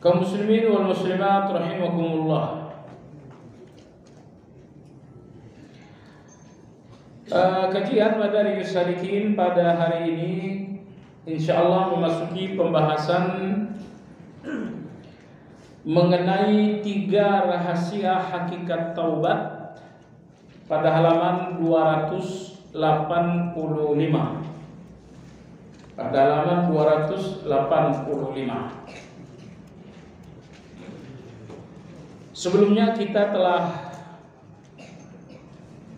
Kaum muslimin wal muslimat rahimakumullah. Kajian Madarijus Salikin pada hari ini insyaallah memasuki pembahasan mengenai 3 rahasia hakikat taubat pada halaman 285. Pada halaman 285. Sebelumnya kita telah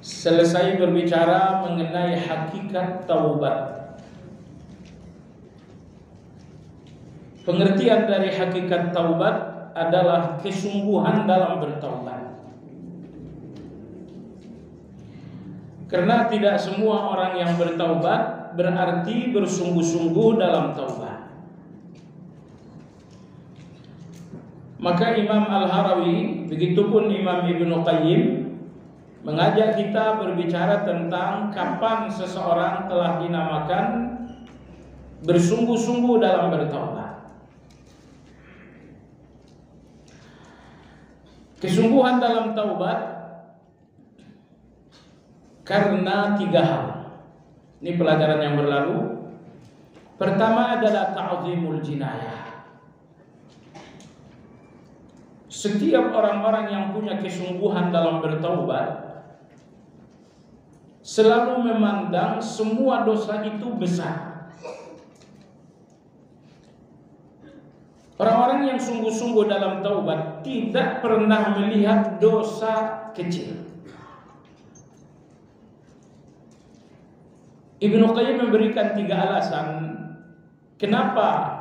selesai berbicara mengenai hakikat taubat. Pengertian dari hakikat taubat adalah kesungguhan dalam bertaubat. Karena tidak semua orang yang bertaubat berarti bersungguh-sungguh dalam taubat. Maka Imam Al-Harawi, begitupun Imam Ibnu Qayyim mengajak kita berbicara tentang kapan seseorang telah dinamakan bersungguh-sungguh dalam bertaubat. Kesungguhan dalam taubat karena 3 hal. Ini pelajaran yang berlalu. Pertama adalah ta'zimul jinayah. Setiap orang-orang yang punya kesungguhan dalam bertaubat selalu memandang semua dosa itu besar. Orang-orang yang sungguh-sungguh dalam taubat tidak pernah melihat dosa kecil. Ibnu Qayyim memberikan 3 alasan kenapa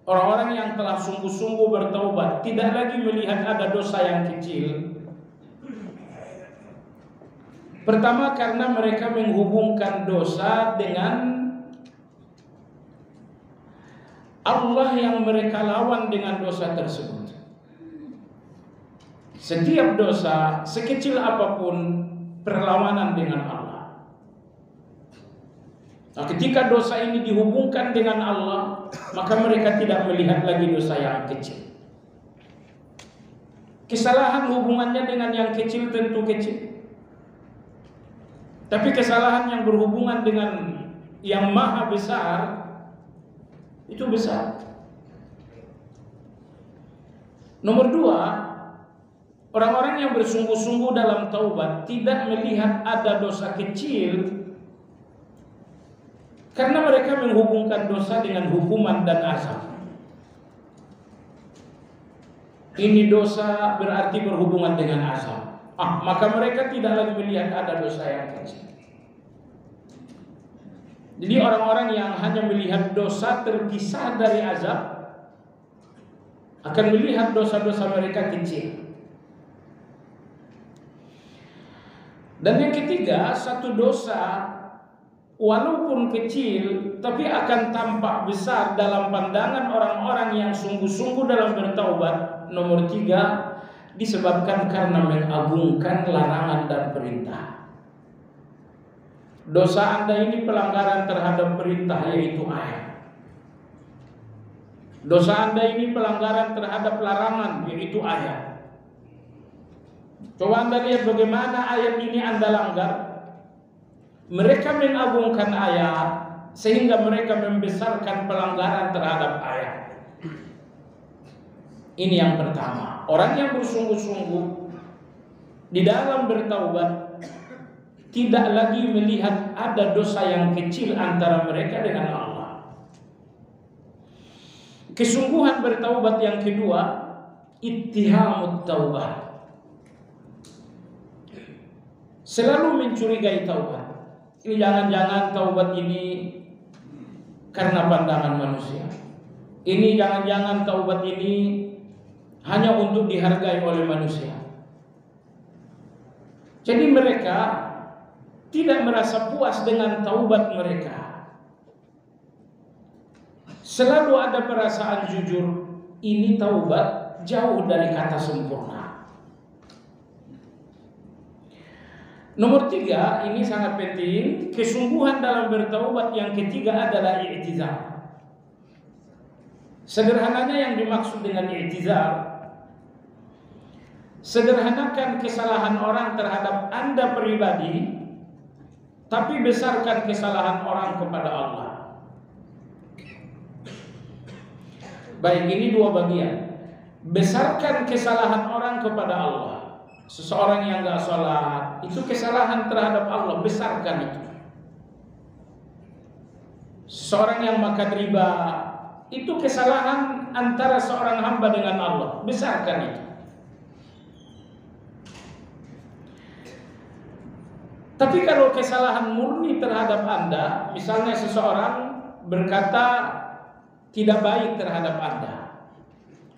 orang-orang yang telah sungguh-sungguh bertaubat tidak lagi melihat ada dosa yang kecil. Pertama, karena mereka menghubungkan dosa dengan Allah yang mereka lawan dengan dosa tersebut. Setiap dosa, sekecil apapun, perlawanan dengan Allah. Nah, ketika dosa ini dihubungkan dengan Allah, maka mereka tidak melihat lagi dosa yang kecil. Kesalahan hubungannya dengan yang kecil tentu kecil. Tapi kesalahan yang berhubungan dengan yang maha besar itu besar. Nomor 2, orang-orang yang bersungguh-sungguh dalam taubat tidak melihat ada dosa kecil karena mereka menghubungkan dosa dengan hukuman dan azab. Ini dosa berarti berhubungan dengan azab. Maka mereka tidak lagi melihat ada dosa yang kecil. Jadi orang-orang yang hanya melihat dosa terpisah dari azab akan melihat dosa-dosa mereka kecil. Dan yang ketiga, satu dosa walaupun kecil tapi akan tampak besar dalam pandangan orang-orang yang sungguh-sungguh dalam bertaubat. Nomor 3, disebabkan karena mengagungkan larangan dan perintah. Dosa Anda ini pelanggaran terhadap perintah, yaitu ayat. Dosa Anda ini pelanggaran terhadap larangan, yaitu ayat. Coba Anda lihat bagaimana ayat ini Anda langgar. Mereka mengagungkan ayat sehingga mereka membesarkan pelanggaran terhadap ayat. Ini yang pertama. Orang yang bersungguh-sungguh di dalam bertaubat tidak lagi melihat ada dosa yang kecil antara mereka dengan Allah. Kesungguhan bertaubat yang kedua, ittihamut taubah. Selalu mencurigai taubat. Ini jangan-jangan taubat ini karena pandangan manusia. Ini jangan-jangan taubat ini hanya untuk dihargai oleh manusia. Jadi mereka tidak merasa puas dengan taubat mereka. Selalu ada perasaan jujur, ini taubat jauh dari kata sempurna. Nomor 3, ini sangat penting. Kesungguhan dalam bertaubat yang ketiga adalah i'tizar. Sederhananya yang dimaksud dengan i'tizar, sederhanakan kesalahan orang terhadap Anda pribadi, tapi besarkan kesalahan orang kepada Allah. Baik, ini dua bagian. Besarkan kesalahan orang kepada Allah. Seseorang yang gak sholat, itu kesalahan terhadap Allah, besarkan itu. Seseorang yang makan riba, itu kesalahan antara seorang hamba dengan Allah, besarkan itu. Tapi kalau kesalahan murni terhadap Anda, misalnya seseorang berkata tidak baik terhadap Anda,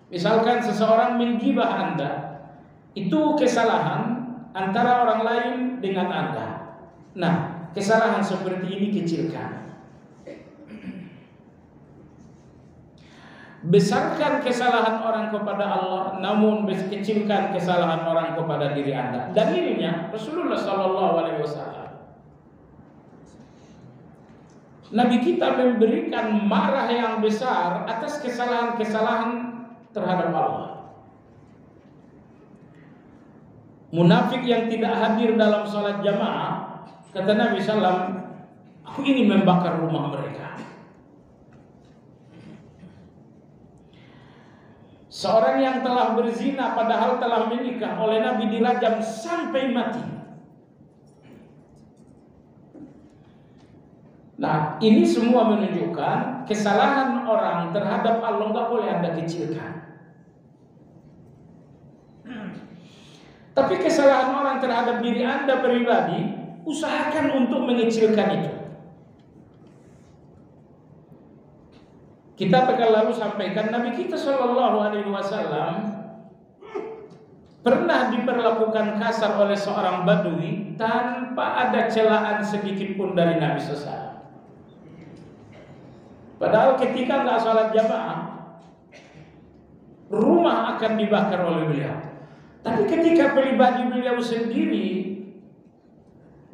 misalkan seseorang menggibah Anda, itu kesalahan antara orang lain dengan Anda. Nah, kesalahan seperti ini kecilkan. Besarkan kesalahan orang kepada Allah, namun kecilkan kesalahan orang kepada diri Anda. Dalilnya Rasulullah SAW. Nabi kita memberikan marah yang besar atas kesalahan-kesalahan terhadap Allah. Munafik yang tidak hadir dalam sholat jamaah, kata Nabi SAW, aku ini membakar rumah mereka. Seorang yang telah berzina padahal telah menikah, oleh Nabi dirajam sampai mati. Nah, ini semua menunjukkan kesalahan orang terhadap Allah nggak boleh Anda kecilkan. Tapi kesalahan orang terhadap diri Anda pribadi, usahakan untuk mengecilkan itu. Kita pekan lalu sampaikan Nabi kita SAW pernah diperlakukan kasar oleh seorang badui tanpa ada celaan sedikit pun dari Nabi SAW. Padahal ketika nggak sholat jamaah, rumah akan dibakar oleh beliau. Tapi ketika pribadi beliau sendiri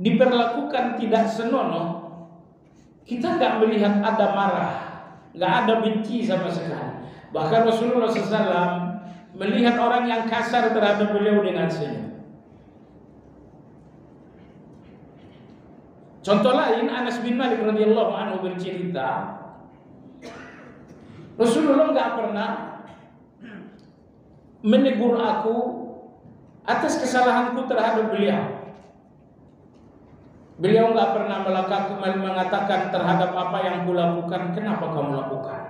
diperlakukan tidak senonoh, kita nggak melihat ada marah, nggak ada benci sama sekali. Bahkan Rasulullah SAW melihat orang yang kasar terhadap beliau dengan senyum. Contoh lain, Anas bin Malik radhiyallahu anhu bercerita, Rasulullah nggak pernah menegur aku atas kesalahanku terhadap beliau. Beliau nggak pernah mengatakan terhadap apa yang kulakukan, kenapa kamu lakukan.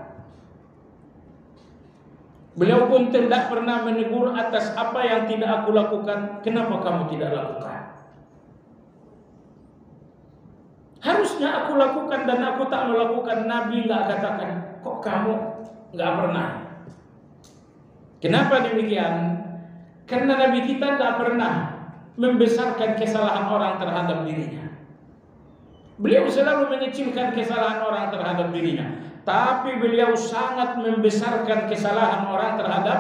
Beliau pun tidak pernah menegur atas apa yang tidak aku lakukan, kenapa kamu tidak lakukan. Harusnya aku lakukan dan aku tak melakukan. Nabi nggak katakan, kok kamu nggak pernah. Kenapa demikian? Karena Nabi kita nggak pernah membesarkan kesalahan orang terhadap dirinya. Beliau selalu mengecilkan kesalahan orang terhadap dirinya, tapi beliau sangat membesarkan kesalahan orang terhadap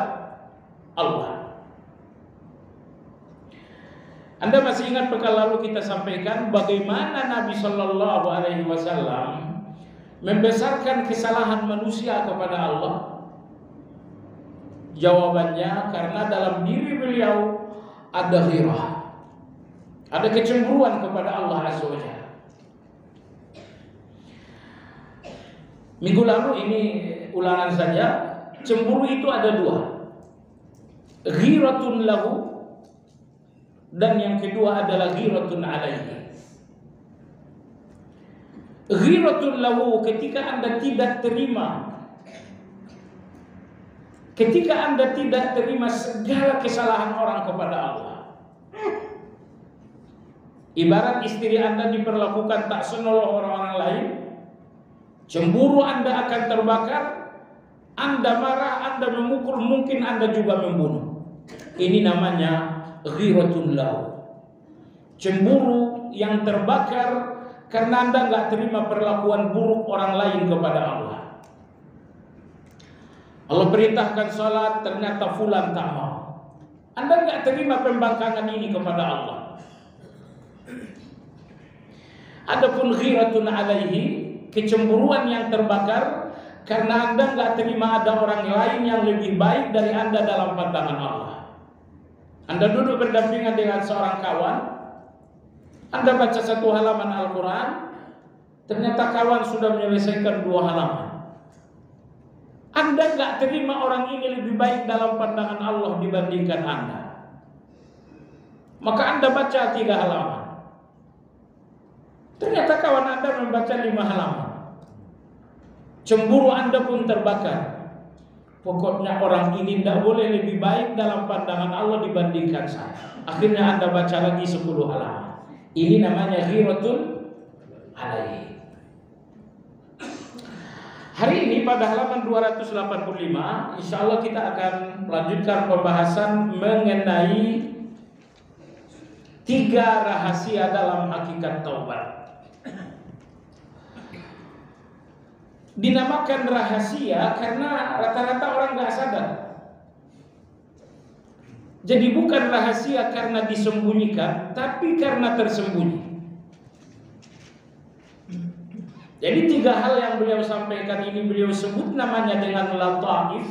Allah. Anda masih ingat pekan lalu kita sampaikan bagaimana Nabi Shallallahu Alaihi Wasallam membesarkan kesalahan manusia kepada Allah? Jawabannya karena dalam diri beliau ada ghirah, ada kecemburuan kepada Allah Azza wa Jalla. Minggu lalu ini ulangan saja, cemburu itu ada dua, ghiratun lahu, dan yang kedua adalah ghiratun alaihi. Ghiratun lahu ketika Anda tidak terima, ketika Anda tidak terima segala kesalahan orang kepada Allah. Ibarat istri Anda diperlakukan tak senonoh orang-orang lain, cemburu Anda akan terbakar, Anda marah, Anda memukul, mungkin Anda juga membunuh. Ini namanya ghiratun lahu, cemburu yang terbakar karena Anda nggak terima perlakuan buruk orang lain kepada Allah. Allah perintahkan salat, ternyata fulan tak mau. Anda nggak terima pembangkangan ini kepada Allah. Adapun ghiratun alaihi, kecemburuan yang terbakar karena Anda nggak terima ada orang lain yang lebih baik dari Anda dalam pandangan Allah. Anda duduk berdampingan dengan seorang kawan, Anda baca satu halaman Al-Quran, ternyata kawan sudah menyelesaikan 2 halaman. Anda nggak terima orang ini lebih baik dalam pandangan Allah dibandingkan Anda. Maka Anda baca 3 halaman. Ternyata kawan Anda membaca 5 halaman. Cemburu Anda pun terbakar. Pokoknya orang ini tidak boleh lebih baik dalam pandangan Allah dibandingkan saya. Akhirnya Anda baca lagi 10 halaman. Ini namanya ghiratun alaihi. Hari ini pada halaman 285, insya Allah kita akan melanjutkan pembahasan mengenai 3 rahasia dalam hakikat taubat. Dinamakan rahasia karena rata-rata orang nggak sadar. Jadi bukan rahasia karena disembunyikan, tapi karena tersembunyi. Jadi 3 hal yang beliau sampaikan ini beliau sebut namanya dengan lataif,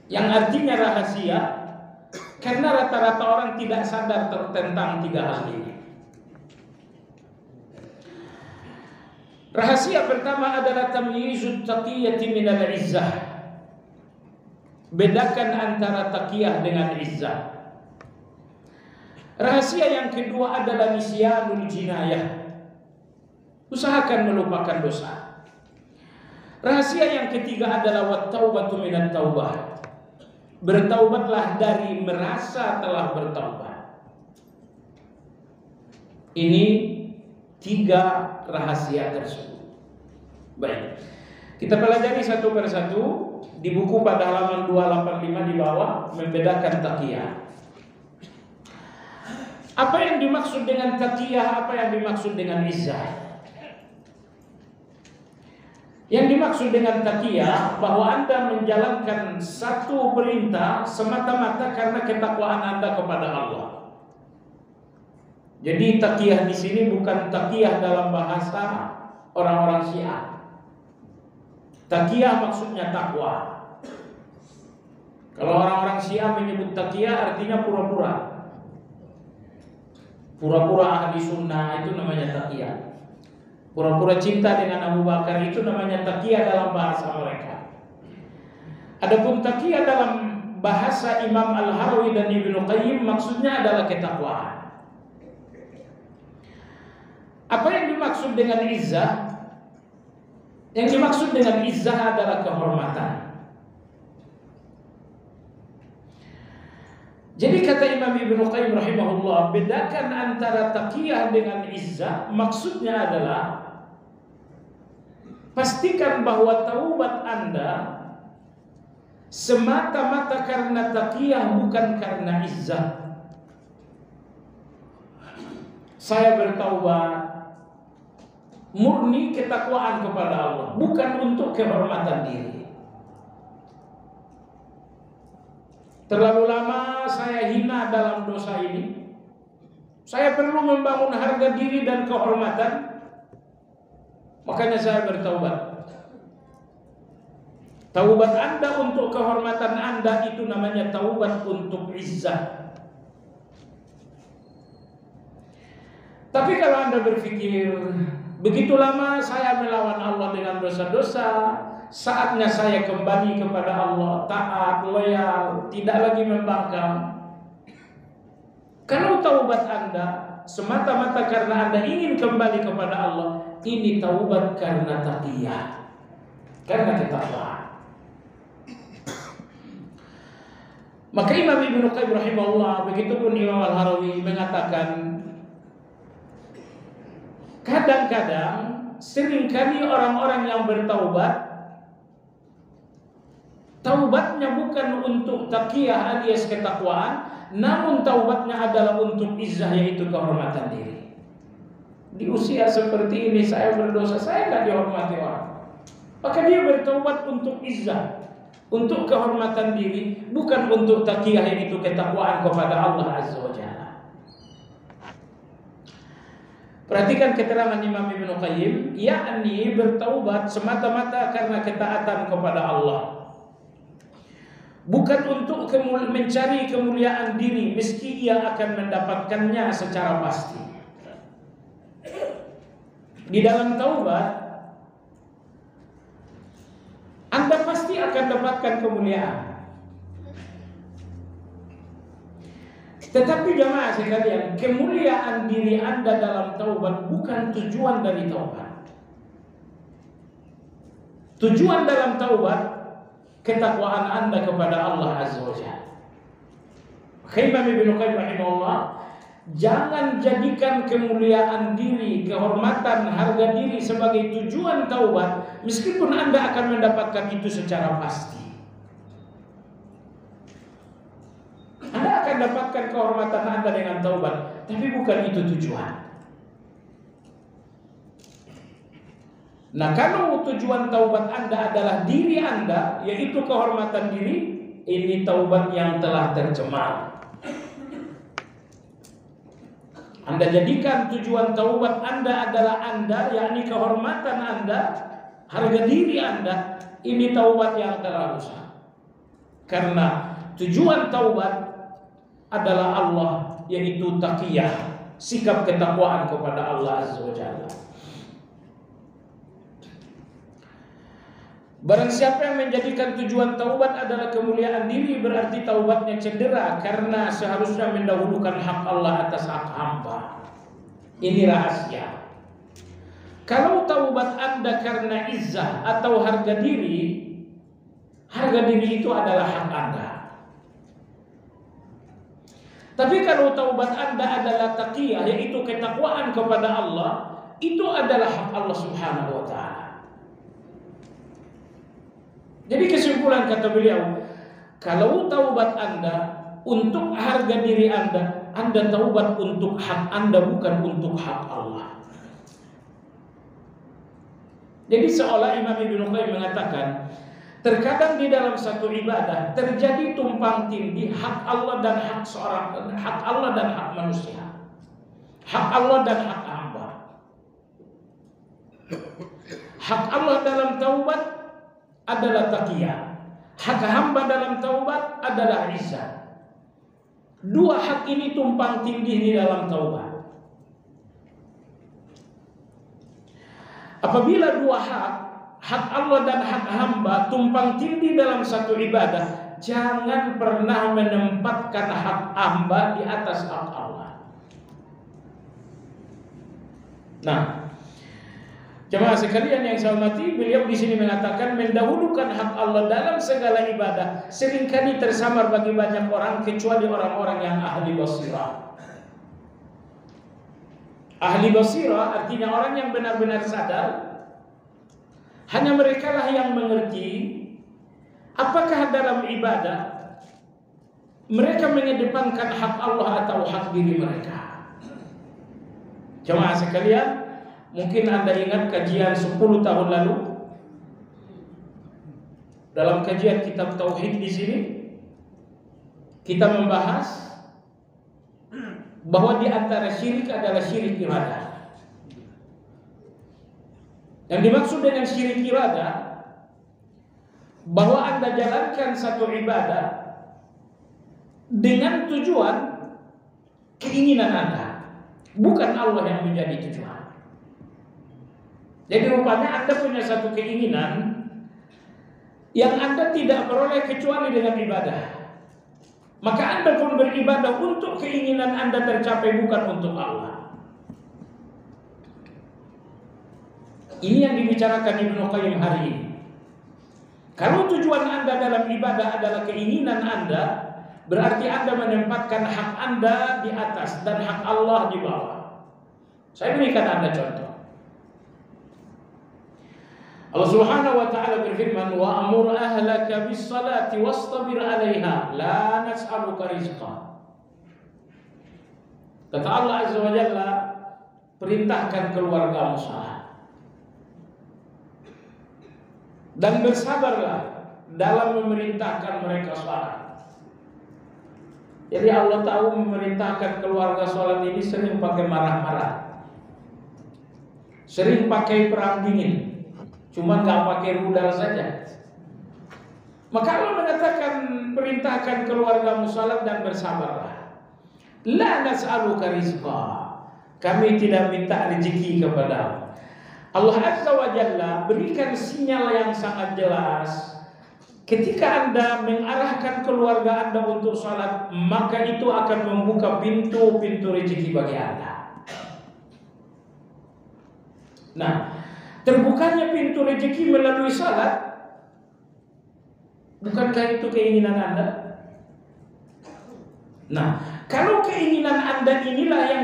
yang artinya rahasia, karena rata-rata orang tidak sadar tentang 3 hal ini. Rahasia pertama adalah tamyizut taqiyati minal izzah. Bedakan antara taqiyah dengan izzah. Rahasia yang kedua adalah nisyanul jinayah. Usahakan melupakan dosa. Rahasia yang ketiga adalah wat-taubatu minat taubah. Bertaubatlah dari merasa telah bertaubat. Ini 3 rahasia tersebut. Baik, kita pelajari satu persatu di buku pada halaman 285 di bawah, membedakan taqiyah. Apa yang dimaksud dengan taqiyah? Apa yang dimaksud dengan izzah? Yang dimaksud dengan taqiyah bahwa Anda menjalankan satu perintah semata-mata karena ketakwaan Anda kepada Allah. Jadi taqiyah di sini bukan taqiyah dalam bahasa orang-orang Syiah. Taqiyah maksudnya takwa. Kalau orang-orang Syiah menyebut taqiyah artinya pura-pura. Pura-pura ahli sunnah itu namanya taqiyah. Pura-pura cinta dengan Abu Bakar itu namanya taqiyah dalam bahasa mereka. Adapun taqiyah dalam bahasa Imam Al-Harawi dan Ibnu Qayyim maksudnya adalah ketakwaan. Apa yang dimaksud dengan izzah? Yang dimaksud dengan izzah adalah kehormatan. Jadi kata Imam Ibnu Qayyim rahimahullah, bedakan antara taqiyah dengan izzah, maksudnya adalah pastikan bahwa taubat Anda semata-mata karena taqiyah, bukan karena izzah. Saya bertaubat murni ketakwaan kepada Allah, bukan untuk kehormatan diri. Terlalu lama saya hina dalam dosa ini, saya perlu membangun harga diri dan kehormatan, makanya saya bertaubat. Taubat Anda untuk kehormatan Anda itu namanya taubat untuk izzah. Tapi kalau Anda berpikir, begitu lama saya melawan Allah dengan dosa-dosa, saatnya saya kembali kepada Allah, taat, loyal, tidak lagi membangkang. Kalau taubat Anda semata-mata karena Anda ingin kembali kepada Allah, ini taubat karena taqiyah, karena ketakwaan. Maka Imam Ibnu Qayyim rahimahullah, begitupun Imam Al-Harawi mengatakan, kadang-kadang seringkali orang-orang yang bertaubat, taubatnya bukan untuk taqiyah alias ketakwaan, namun taubatnya adalah untuk izzah, yaitu kehormatan diri. Di usia seperti ini saya berdosa, saya tidak dihormati orang. Maka dia bertaubat untuk izzah, untuk kehormatan diri, bukan untuk taqiyah, yaitu ketakwaan kepada Allah Azza wa Jalla. Perhatikan keterangan Imam Ibnu Qayyim, yakni bertaubat semata-mata karena ketaatan kepada Allah, bukan untuk mencari kemuliaan diri, meski ia akan mendapatkannya secara pasti. Di dalam taubat, Anda pasti akan dapatkan kemuliaan. Tetapi jemaah sekalian, kemuliaan diri Anda dalam taubat bukan tujuan dari taubat. Tujuan dalam taubat ketakwaan Anda kepada Allah Azza wa Jalla. Imam Ibnu Qayyim rahimahullah, jangan jadikan kemuliaan diri, kehormatan, harga diri sebagai tujuan taubat, meskipun Anda akan mendapatkan itu secara pasti. Anda akan dapatkan kehormatan Anda dengan taubat, tapi bukan itu tujuan. Nah, kalau tujuan taubat Anda adalah diri Anda, yaitu kehormatan diri, ini taubat yang telah tercemar. Anda jadikan tujuan taubat Anda adalah Anda, yakni kehormatan Anda, harga diri Anda, ini taubat yang telah rusak. Karena tujuan taubat adalah Allah, yaitu taqiyah, sikap ketakwaan kepada Allah Azza wa Jalla. Barang siapa yang menjadikan tujuan taubat adalah kemuliaan diri, berarti taubatnya cedera karena seharusnya mendahulukan hak Allah atas hak hamba. Ini rahasia. Kalau taubat Anda karena izzah atau harga diri itu adalah hak Anda. Tapi kalau taubat Anda adalah taqiyah, yaitu ketakwaan kepada Allah, itu adalah hak Allah Subhanahu wa taala. Jadi kesimpulan kata beliau, kalau taubat Anda untuk harga diri Anda taubat untuk hak Anda, bukan untuk hak Allah. Jadi seolah Imam Ibnu Qayyim mengatakan, terkadang di dalam satu ibadah terjadi tumpang tindih hak Allah dan hak manusia, hak Allah dan hak hamba. Hak Allah dalam taubat adalah taqiyah, hak hamba dalam taubat adalah izzah. Dua hak ini tumpang tindih di dalam taubat. Apabila dua hak Allah dan hak hamba tumpang tindih dalam satu ibadah, jangan pernah menempatkan hak hamba di atas hak Allah. Nah, jemaah sekalian yang saya hormati, beliau di sini mengatakan mendahulukan hak Allah dalam segala ibadah seringkali tersamar bagi banyak orang, kecuali orang-orang yang ahli basirah. Ahli basirah artinya orang yang benar-benar sadar. Hanya merekalah yang mengerti apakah dalam ibadah mereka mengedepankan hak Allah atau hak diri mereka. Jemaah sekalian, mungkin Anda ingat kajian 10 tahun lalu dalam kajian kitab Tauhid di sini kita membahas bahwa di antara syirik adalah syirik iradah. Yang dimaksud dengan syirik iradah, bahwa Anda jalankan satu ibadah dengan tujuan keinginan Anda, bukan Allah yang menjadi tujuan. Jadi rupanya Anda punya satu keinginan yang Anda tidak peroleh kecuali dengan ibadah. Maka Anda pun beribadah untuk keinginan Anda tercapai, bukan untuk Allah. Ini yang dibicarakan Ibnu Qayyim hari ini. Kalau tujuan Anda dalam ibadah adalah keinginan Anda, berarti Anda menempatkan hak Anda di atas dan hak Allah di bawah. Saya berikan Anda contoh. Allah Subhanahu wa taala berfirman, "Wa amur ahlaka bis-salati wastabir 'alaiha, la nas'aluka rizqa." Kata Allah Azza wa Jalla, perintahkan keluargamu salat dan bersabarlah dalam memerintahkan mereka salat. Jadi Allah tahu memerintahkan keluarga salat ini sering pakai marah-marah. sering pakai perang dingin, cuma nggak pakai rudal saja. Maka Allah mengatakan, perintahkan keluargamu salat dan bersabarlah. La nas'aluka rizqa, kami tidak minta rezeki kepadamu. Allah Azza wa Jalla berikan sinyal yang sangat jelas. Ketika Anda mengarahkan keluarga Anda untuk salat, maka itu akan membuka pintu-pintu rezeki bagi Anda. Nah, terbukanya pintu rezeki melalui salat, bukankah itu keinginan Anda? Nah, kalau keinginan Anda inilah yang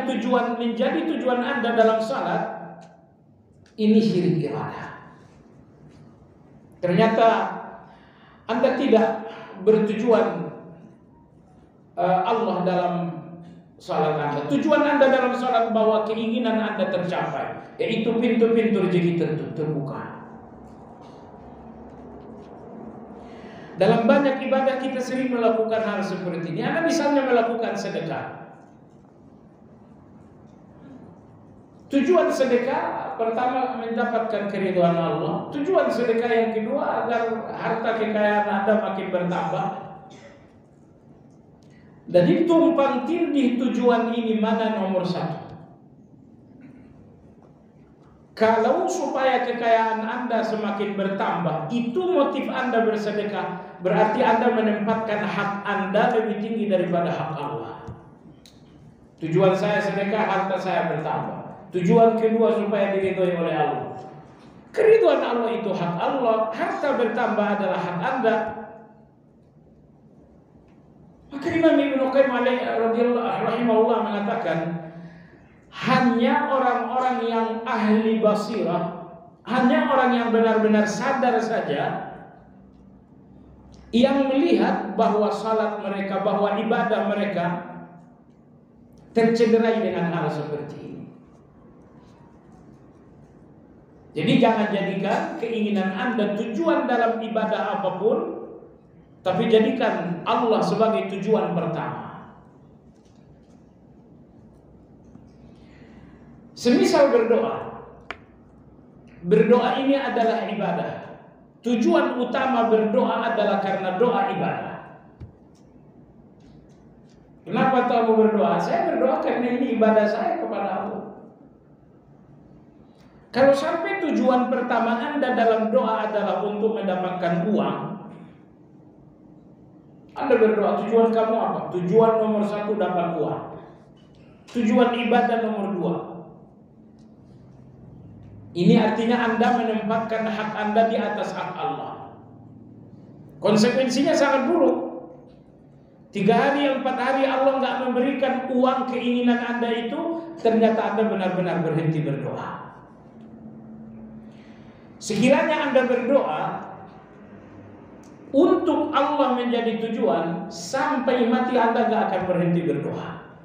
menjadi tujuan Anda dalam salat, ini syirik iradah. Ternyata Anda tidak bertujuan Allah dalam salat Anda. Tujuan Anda dalam salat bahwa keinginan Anda tercapai, yaitu pintu-pintu rezeki terbuka. Dalam banyak ibadah kita sering melakukan hal seperti ini. Anda misalnya melakukan sedekah. Tujuan sedekah pertama mendapatkan keridhaan Allah. Tujuan sedekah yang kedua agar harta kekayaan Anda makin bertambah. Jadi tumpang tindih tujuan ini mana nomor satu? Kalau supaya kekayaan Anda semakin bertambah, itu motif Anda bersedekah, berarti Anda menempatkan hak Anda lebih tinggi daripada hak Allah. Tujuan saya sedekah, harta saya bertambah. Tujuan kedua supaya diridhoi oleh Allah. Keridhaan Allah itu hak Allah, harta bertambah adalah hak Anda. Maka Imam Ibnu Qayyim rahimahullah mengatakan, hanya orang-orang yang ahli basirah, hanya orang yang benar-benar sadar saja yang melihat bahwa salat mereka, bahwa ibadah mereka tercederai dengan hal seperti ini. Jadi jangan jadikan keinginan Anda tujuan dalam ibadah apapun, tapi jadikan Allah sebagai tujuan pertama. Semisal berdoa. Berdoa ini adalah ibadah. Tujuan utama berdoa adalah karena doa ibadah. Kenapa kamu berdoa? Saya berdoa karena ini ibadah saya kepada Allah. Kalau sampai tujuan pertama Anda dalam doa adalah untuk mendapatkan uang, Anda berdoa, tujuan kamu apa? Tujuan nomor satu dapat uang. Tujuan ibadah nomor dua. Ini artinya Anda menempatkan hak Anda di atas hak Allah. Konsekuensinya sangat buruk. 3 hari, 4 hari Allah nggak memberikan uang keinginan Anda itu, ternyata Anda benar-benar berhenti berdoa. Sekiranya Anda berdoa untuk Allah menjadi tujuan, sampai mati Anda nggak akan berhenti berdoa.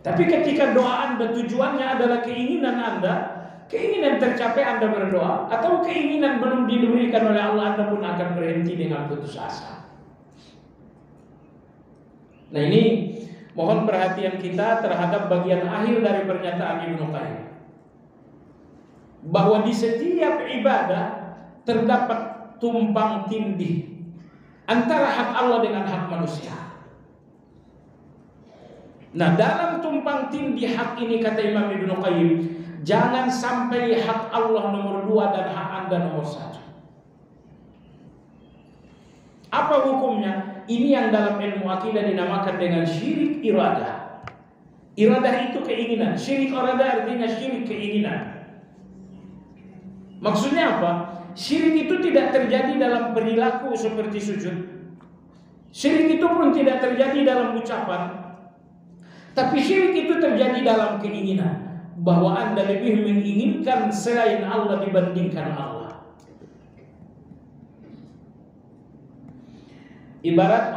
Tapi ketika doa Anda tujuannya adalah keinginan Anda, keinginan tercapai Anda berdoa, atau keinginan belum diberikan oleh Allah, Anda pun akan berhenti dengan putus asa. Nah, ini mohon perhatian kita terhadap bagian akhir dari pernyataan Ibnu Qayyim, bahwa di setiap ibadah terdapat tumpang tindih antara hak Allah dengan hak manusia. Nah, dalam tumpang tindih hak ini, kata Imam Ibnu Qayyim, jangan sampai hak Allah nomor 2 dan hak Anda nomor 1. Apa hukumnya? Ini yang dalam ilmu akidah dinamakan dengan syirik iradah. Iradah itu keinginan, syirik iradah artinya syirik keinginan. Maksudnya apa? Syirik itu tidak terjadi dalam perilaku seperti sujud. Syirik itu pun tidak terjadi dalam ucapan. Tapi syirik itu terjadi dalam keinginan, bahwa Anda lebih menginginkan selain Allah dibandingkan Allah. Ibarat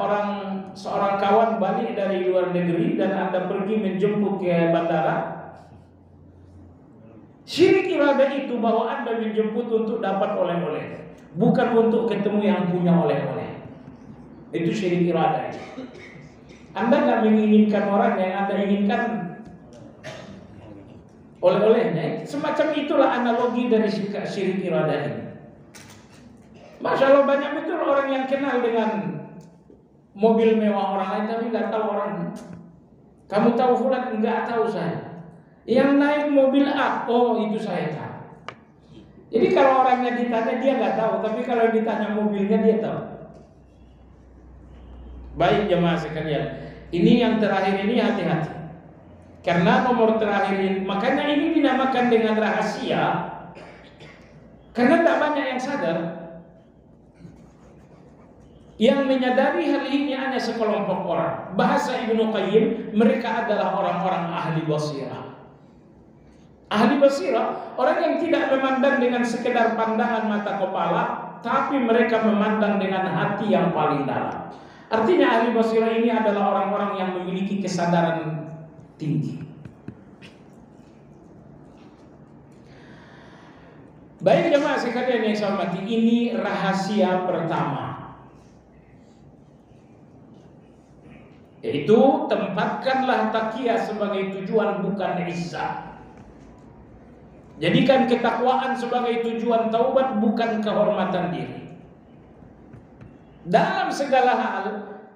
seorang kawan balik dari luar negeri dan Anda pergi menjemput ke bandara. Syirik iradah itu bahwa Anda menjemput untuk dapat oleh-oleh, bukan untuk ketemu yang punya oleh-oleh. Itu syirik iradah. Anda nggak menginginkan orang yang Anda inginkan. oleh-olehnya. Semacam itulah analogi dari syirik iradah ini. Masya Allah, banyak betul orang yang kenal dengan mobil mewah orang lain tapi nggak tahu orangnya. Kamu tahu fulan? Nggak tahu saya. Yang naik mobil A, oh itu saya tahu. Jadi kalau orangnya ditanya dia nggak tahu, tapi kalau ditanya mobilnya dia tahu. Baik jemaah sekalian, ini yang terakhir ini hati-hati. Karena nomor terakhir ini, makanya ini dinamakan dengan rahasia. Karena tidak banyak yang sadar. Yang menyadari hal ini hanya sekelompok orang. Bahasa Ibnu Qayyim, mereka adalah orang-orang ahli basirah. Ahli basirah, orang yang tidak memandang dengan sekedar pandangan mata kepala, tapi mereka memandang dengan hati yang paling dalam. Artinya ahli basirah ini adalah orang-orang yang memiliki kesadaran tinggi. Baik jemaah sekalian yang saya hormati, ini rahasia pertama. Yaitu tempatkanlah taqiyah sebagai tujuan, bukan izzah. Jadikan ketakwaan sebagai tujuan taubat, bukan kehormatan diri. Dalam segala hal,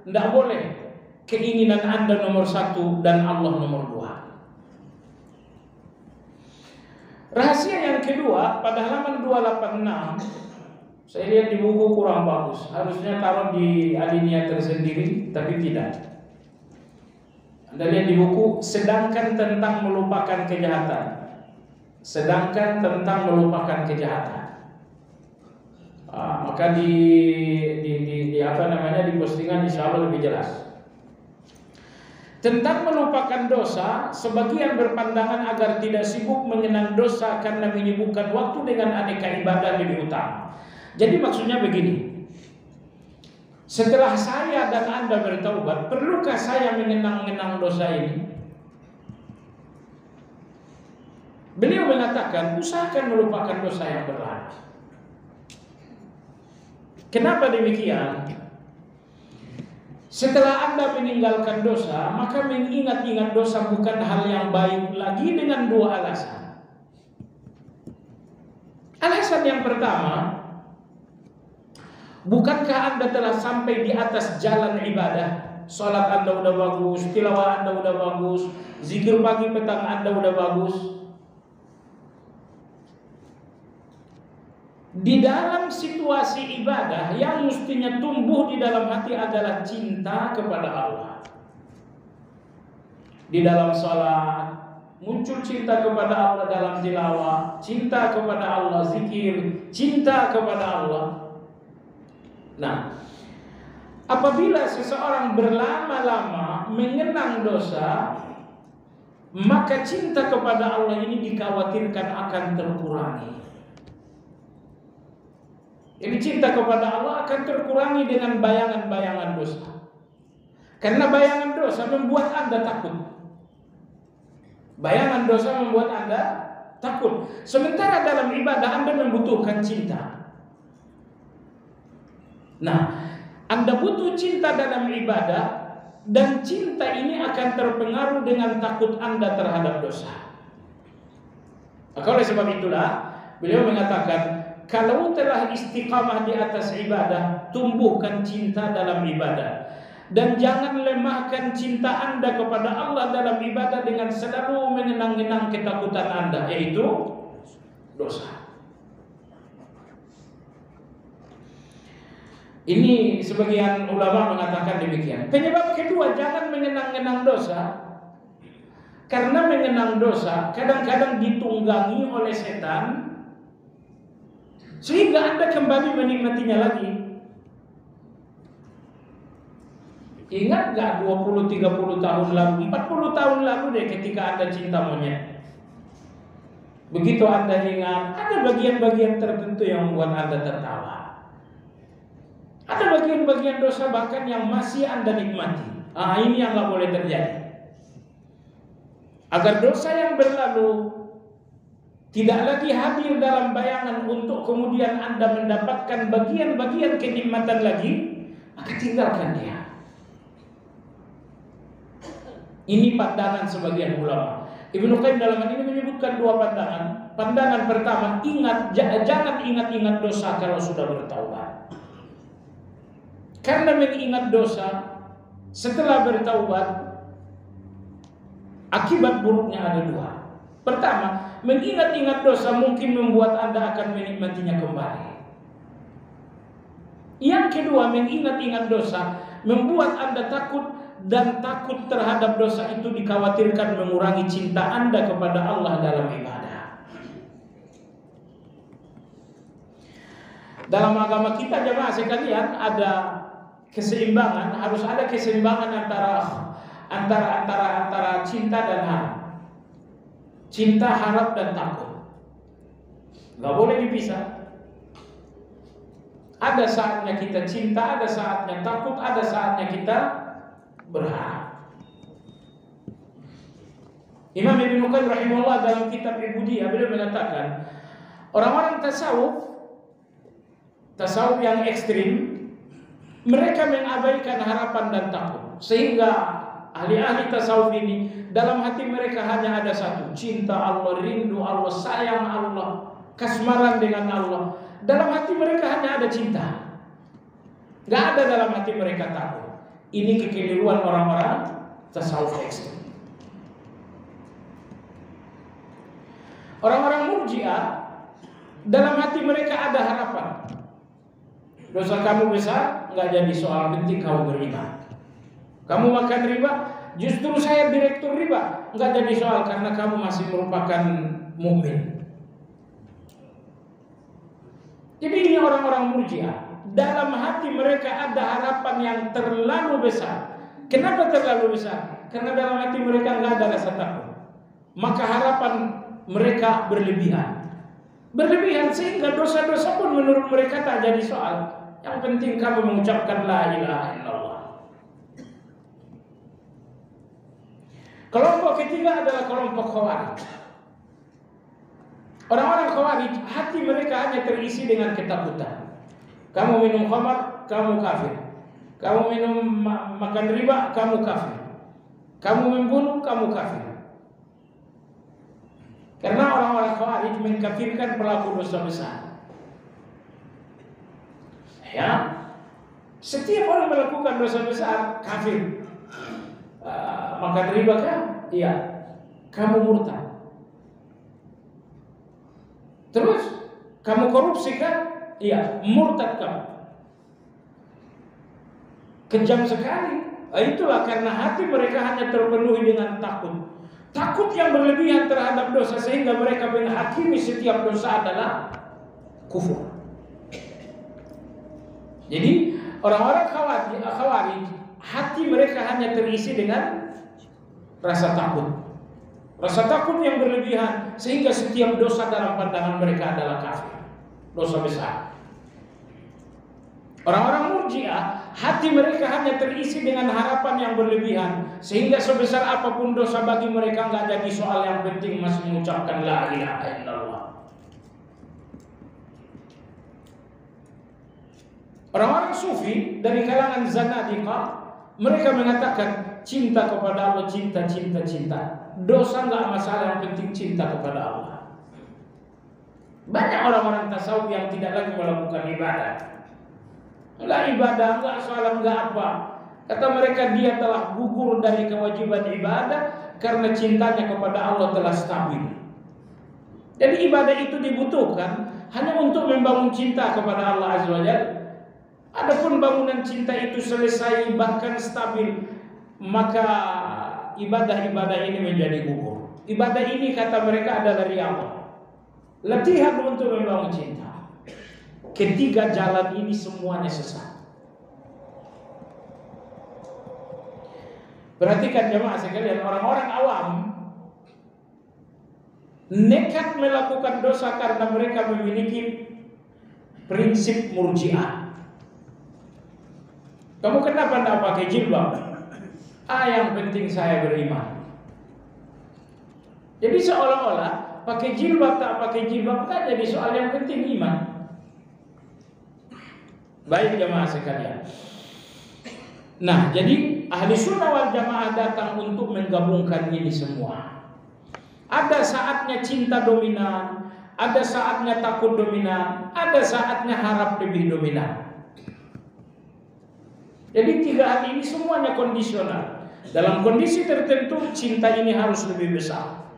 tidak boleh keinginan Anda nomor satu dan Allah nomor dua. Rahasia yang kedua, pada halaman 286, saya lihat di buku kurang bagus. Harusnya taruh di alinea tersendiri, tapi tidak. Anda lihat di buku, sedangkan tentang melupakan kejahatan. Sedangkan tentang melupakan kejahatan. Maka di postingan insya Allah lebih jelas. Tentang melupakan dosa, sebagian berpandangan agar tidak sibuk mengenang dosa karena menyibukkan waktu dengan aneka ibadah lebih utama. Jadi maksudnya begini. Setelah saya dan Anda bertaubat, perlukah saya mengenang-enang dosa ini? Beliau mengatakan, usahakan melupakan dosa yang berlalu. Kenapa demikian? Setelah Anda meninggalkan dosa, maka mengingat-ingat dosa bukan hal yang baik lagi dengan dua alasan. Alasan yang pertama, bukankah Anda telah sampai di atas jalan ibadah? Salat Anda udah bagus, tilawah Anda udah bagus, zikir pagi petang Anda udah bagus. Di dalam situasi ibadah yang mestinya tumbuh di dalam hati adalah cinta kepada Allah. Di dalam salat muncul cinta kepada Allah dalam tilawah, cinta kepada Allah zikir, cinta kepada Allah. Nah, apabila seseorang berlama-lama mengenang dosa, maka cinta kepada Allah ini dikhawatirkan akan terkurangi. Jadi cinta kepada Allah akan terkurangi dengan bayangan-bayangan dosa. Karena bayangan dosa membuat Anda takut. Bayangan dosa membuat Anda takut. Sementara dalam ibadah Anda membutuhkan cinta. Nah, Anda butuh cinta dalam ibadah, dan cinta ini akan terpengaruh dengan takut Anda terhadap dosa. Maka oleh sebab itulah beliau mengatakan, kalau telah istiqamah di atas ibadah, tumbuhkan cinta dalam ibadah. Dan jangan lemahkan cinta Anda kepada Allah dalam ibadah dengan selalu mengenang-enang ketakutan Anda, yaitu dosa. Ini sebagian ulama mengatakan demikian. Penyebab kedua, jangan mengenang-enang dosa. Karena mengenang dosa kadang-kadang ditunggangi oleh setan, sehingga Anda kembali menikmatinya lagi. Ingat gak 20-30 tahun lalu, 40 tahun lalu deh ketika Anda cinta monyet. Begitu Anda ingat, ada bagian-bagian tertentu yang membuat Anda tertawa. Ada bagian-bagian dosa bahkan yang masih Anda nikmati. Ini yang gak boleh terjadi. Agar dosa yang berlalu tidak lagi hadir dalam bayangan untuk kemudian Anda mendapatkan bagian-bagian kenikmatan lagi, maka tinggalkan dia. Ini pandangan sebagian ulama. Ibnu Qayyim dalam hal ini menyebutkan dua pandangan. Pandangan pertama, jangan ingat-ingat dosa kalau sudah bertaubat. Karena mengingat dosa setelah bertaubat, akibat buruknya ada dua. Pertama, mengingat-ingat dosa mungkin membuat Anda akan menikmatinya kembali. Yang kedua, mengingat-ingat dosa membuat Anda takut, dan takut terhadap dosa itu dikhawatirkan mengurangi cinta Anda kepada Allah dalam ibadah. Dalam agama kita jemaah sekalian ada keseimbangan, harus ada keseimbangan antara cinta dan harap. Cinta, harap dan takut. Gak boleh dipisah. Ada saatnya kita cinta, ada saatnya takut, ada saatnya kita berharap. Imam Ibnu Qayyim rahimahullah dalam kitab Ibudiyah beliau mengatakan, orang-orang tasawuf yang ekstrim, mereka mengabaikan harapan dan takut, sehingga ahli-ahli tasawuf ini dalam hati mereka hanya ada satu, cinta Allah, rindu Allah, sayang Allah, kasmaran dengan Allah. Dalam hati mereka hanya ada cinta, gak ada dalam hati mereka takut. Ini kekeliruan orang-orang tasawuf ekstrem. Orang-orang Murji'ah dalam hati mereka ada harapan. Dosa kamu besar, nggak jadi soal, penting kamu beriman. Kamu makan riba, justru saya direktur riba, nggak jadi soal karena kamu masih merupakan mukmin. Jadi ini orang-orang Murji'ah. Dalam hati mereka ada harapan yang terlalu besar. Kenapa terlalu besar? Karena dalam hati mereka nggak ada rasa takut. Maka harapan mereka berlebihan sehingga dosa-dosa pun menurut mereka tak jadi soal. Yang penting kamu mengucapkan la ilaha illallah. Kelompok ketiga adalah kelompok Khawarij. Orang-orang Khawarij, hati mereka hanya terisi dengan ketakutan. Kamu minum khamar, kamu kafir. Kamu minum makan riba, kamu kafir. Kamu membunuh, kamu kafir. Karena orang-orang Khawarij mengkafirkan pelaku dosa besar. Ya, setiap orang melakukan dosa besar kafir. Makan riba kan? Iya. Kamu murtad. Terus kamu korupsi kan? Iya, murtad kamu. Kejam sekali. Itulah karena hati mereka hanya terpenuhi dengan takut. Takut yang berlebihan terhadap dosa sehingga mereka menghakimi setiap dosa adalah kufur. Jadi orang-orang Khawarij, hati mereka hanya terisi dengan rasa takut. Rasa takut yang berlebihan sehingga setiap dosa dalam pandangan mereka adalah kafir. Dosa besar. Orang-orang Murji'ah, hati mereka hanya terisi dengan harapan yang berlebihan sehingga sebesar apapun dosa bagi mereka nggak jadi soal, yang penting masih mengucapkan la ilaha illallah. Orang-orang Sufi dari kalangan Zanadiqah, mereka mengatakan cinta kepada Allah, cinta. Dosa nggak masalah, yang penting cinta kepada Allah. Banyak orang-orang tasawuf yang tidak lagi melakukan ibadah. Enggak ibadah, enggak salat, enggak apa. Kata mereka dia telah gugur dari kewajiban ibadah karena cintanya kepada Allah telah stabil. Jadi ibadah itu dibutuhkan hanya untuk membangun cinta kepada Allah Azza wa Jalla. Adapun bangunan cinta itu selesai bahkan stabil, maka ibadah-ibadah ini menjadi gugur. Ibadah ini kata mereka adalah riyadhah. Latihan untuk membangun cinta. Ketiga jalan ini semuanya sesat. Perhatikan jemaah sekalian, orang-orang awam nekat melakukan dosa karena mereka memiliki prinsip Murji'ah. Kamu kenapa tidak pakai jilbab? Yang penting saya beriman. Jadi seolah-olah pakai jilbab tak pakai jilbab kan jadi soal, yang penting iman. Baik jemaah sekalian. Nah, jadi ahli sunnah wal jamaah datang untuk menggabungkan ini semua. Ada saatnya cinta dominan, ada saatnya takut dominan, ada saatnya harap lebih dominan. Jadi 3 hal ini semuanya kondisional. Dalam kondisi tertentu cinta ini harus lebih besar.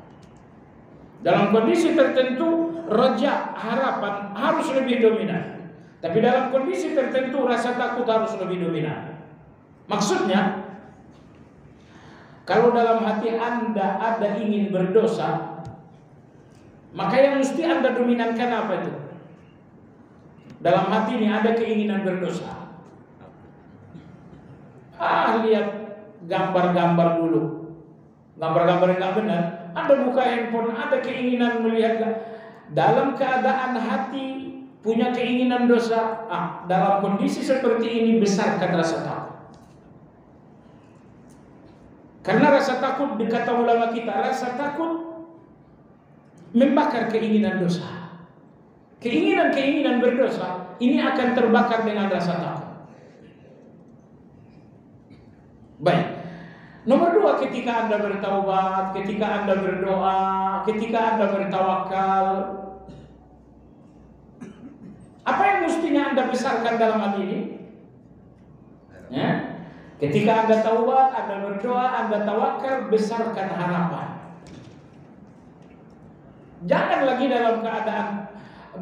Dalam kondisi tertentu raja, harapan harus lebih dominan. Tapi dalam kondisi tertentu rasa takut harus lebih dominan. Maksudnya, kalau dalam hati Anda ada ingin berdosa, maka yang mesti Anda dominankan apa itu? Dalam hati ini ada keinginan berdosa. Lihat gambar-gambar dulu. Gambar-gambar yang nggak benar. Anda buka handphone, ada keinginan melihat. Dalam keadaan hati punya keinginan dosa, dalam kondisi seperti ini besarkan rasa takut. Karena rasa takut, kata ulama kita, rasa takut membakar keinginan dosa. Keinginan-keinginan berdosa ini akan terbakar dengan rasa takut. Baik. Nomor 2, ketika Anda bertaubat, ketika Anda berdoa, ketika Anda bertawakal, apa yang mestinya Anda besarkan dalam hal ini? Ya? Ketika Anda taubat, Anda berdoa, Anda tawakal, besarkan harapan. Jangan lagi dalam keadaan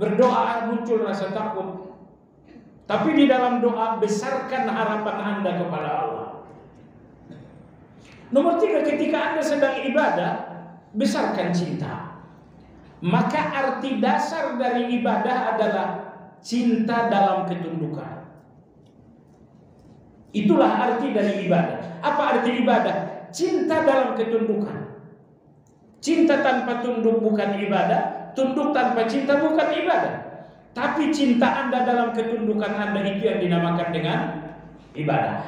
berdoa muncul rasa takut, tapi di dalam doa besarkan harapan Anda kepada Allah. Nomor 3, ketika Anda sedang ibadah, besarkan cinta. Maka arti dasar dari ibadah adalah cinta dalam ketundukan. Itulah arti dari ibadah. Apa arti ibadah? Cinta dalam ketundukan. Cinta tanpa tunduk bukan ibadah, tunduk tanpa cinta bukan ibadah. Tapi cinta Anda dalam ketundukan Anda itu yang dinamakan dengan ibadah.